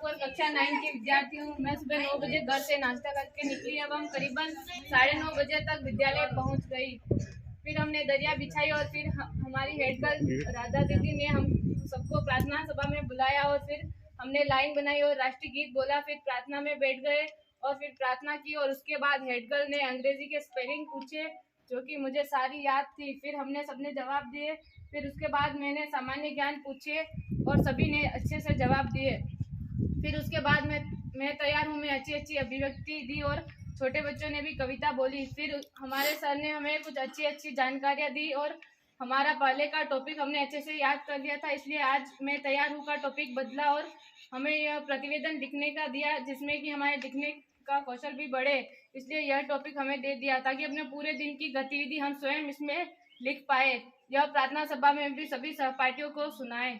ठाकुर, कक्षा 9 की विद्यार्थी हूँ। मैं सुबह 9 बजे घर से नाश्ता करके निकली एवं करीबन 9:30 बजे तक विद्यालय पहुँच गई। फिर हमने दरिया बिछाई और फिर हमारी हेड गर्ल राधा दीदी ने हम सबको प्रार्थना सभा में बुलाया और फिर हमने लाइन बनाई और राष्ट्रीय गीत बोला। फिर प्रार्थना में बैठ गए और फिर प्रार्थना की और उसके बाद हेड गर्ल ने अंग्रेजी के स्पेलिंग पूछे जो कि मुझे सारी याद थी। फिर हमने सबने जवाब दिए। फिर उसके बाद मैंने सामान्य ज्ञान पूछे और सभी ने अच्छे से जवाब दिए। फिर उसके बाद मैं तैयार हूँ, मैं अच्छी अभिव्यक्ति दी और छोटे बच्चों ने भी कविता बोली। फिर हमारे सर ने हमें कुछ अच्छी जानकारियाँ दी और हमारा पहले का टॉपिक हमने अच्छे से याद कर लिया था, इसलिए आज मैं तैयार हूँ का टॉपिक बदला और हमें यह प्रतिवेदन लिखने का दिया जिसमें कि हमारे लिखने का कौशल भी बढ़े। इसलिए यह टॉपिक हमें दे दिया ताकि अपने पूरे दिन की गतिविधि हम स्वयं इसमें लिख पाए। यह प्रार्थना सभा में भी सभी सहपाठियों को सुनाएं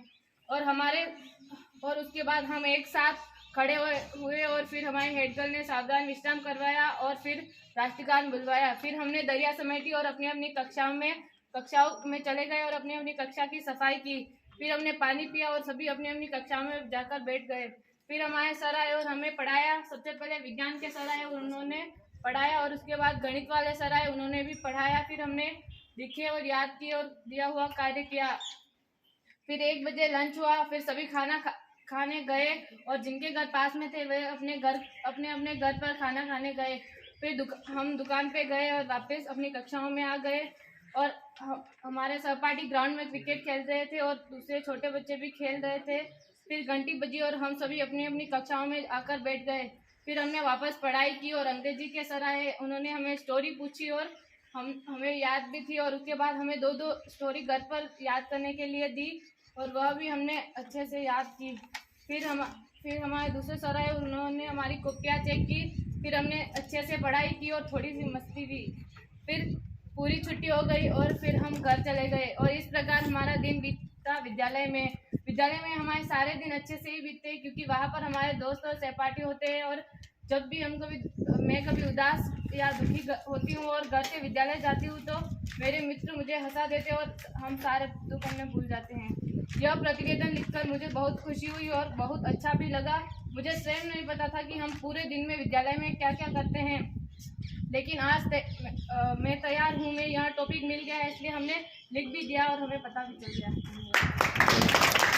और उसके बाद हम एक साथ खड़े हुए और फिर हमारे हेड गर्ल ने सावधान विश्राम करवाया और फिर राष्ट्रगान बुलवाया। फिर हमने दरिया समेटी और अपनी अपनी कक्षाओं में चले गए और अपनी अपनी कक्षा की सफाई की। फिर हमने पानी पिया और सभी अपनी अपनी कक्षाओं में जाकर बैठ गए। फिर हमारे सर आए और हमें पढ़ाया। सबसे पहले विज्ञान के सर आए और उन्होंने पढ़ाया और उसके बाद गणित वाले सर आए, उन्होंने भी पढ़ाया। फिर हमने लिखे और याद किए और दिया हुआ कार्य किया। फिर 1 बजे लंच हुआ। फिर सभी खाना खाने गए और जिनके घर पास में थे वे अपने अपने घर पर खाना खाने गए। फिर हम दुकान पे गए और वापस अपनी कक्षाओं में आ गए और हमारे सहपाठी ग्राउंड में क्रिकेट खेल रहे थे और दूसरे छोटे बच्चे भी खेल रहे थे। फिर घंटी बजी और हम सभी अपनी अपनी कक्षाओं में आकर बैठ गए। फिर हमने वापस पढ़ाई की और अंग्रेजी के सर आए, उन्होंने हमें स्टोरी पूछी और हमें याद भी थी और उसके बाद हमें 2-2 स्टोरी घर पर याद करने के लिए दी और वह भी हमने अच्छे से याद की। फिर हमारे दूसरे सर आए, उन्होंने हमारी कॉपियाँ चेक की। फिर हमने अच्छे से पढ़ाई की और थोड़ी सी मस्ती भी। फिर पूरी छुट्टी हो गई और फिर हम घर चले गए और इस प्रकार हमारा दिन बीता विद्यालय में हमारे सारे दिन अच्छे से ही बीतते क्योंकि वहाँ पर हमारे दोस्त और सहपाठी होते हैं और जब भी मैं कभी उदास या दुखी होती हूँ और घर से विद्यालय जाती हूँ तो मेरे मित्र मुझे हंसा देते और हम सारे दुख हमने भूल जाते हैं। यह प्रतिवेदन लिखकर मुझे बहुत खुशी हुई और बहुत अच्छा भी लगा। मुझे स्वयं नहीं पता था कि हम पूरे दिन में विद्यालय में क्या क्या करते हैं, लेकिन आज मैं तैयार हूँ, मैं यहाँ टॉपिक मिल गया है इसलिए हमने लिख भी दिया और हमें पता भी चल गया।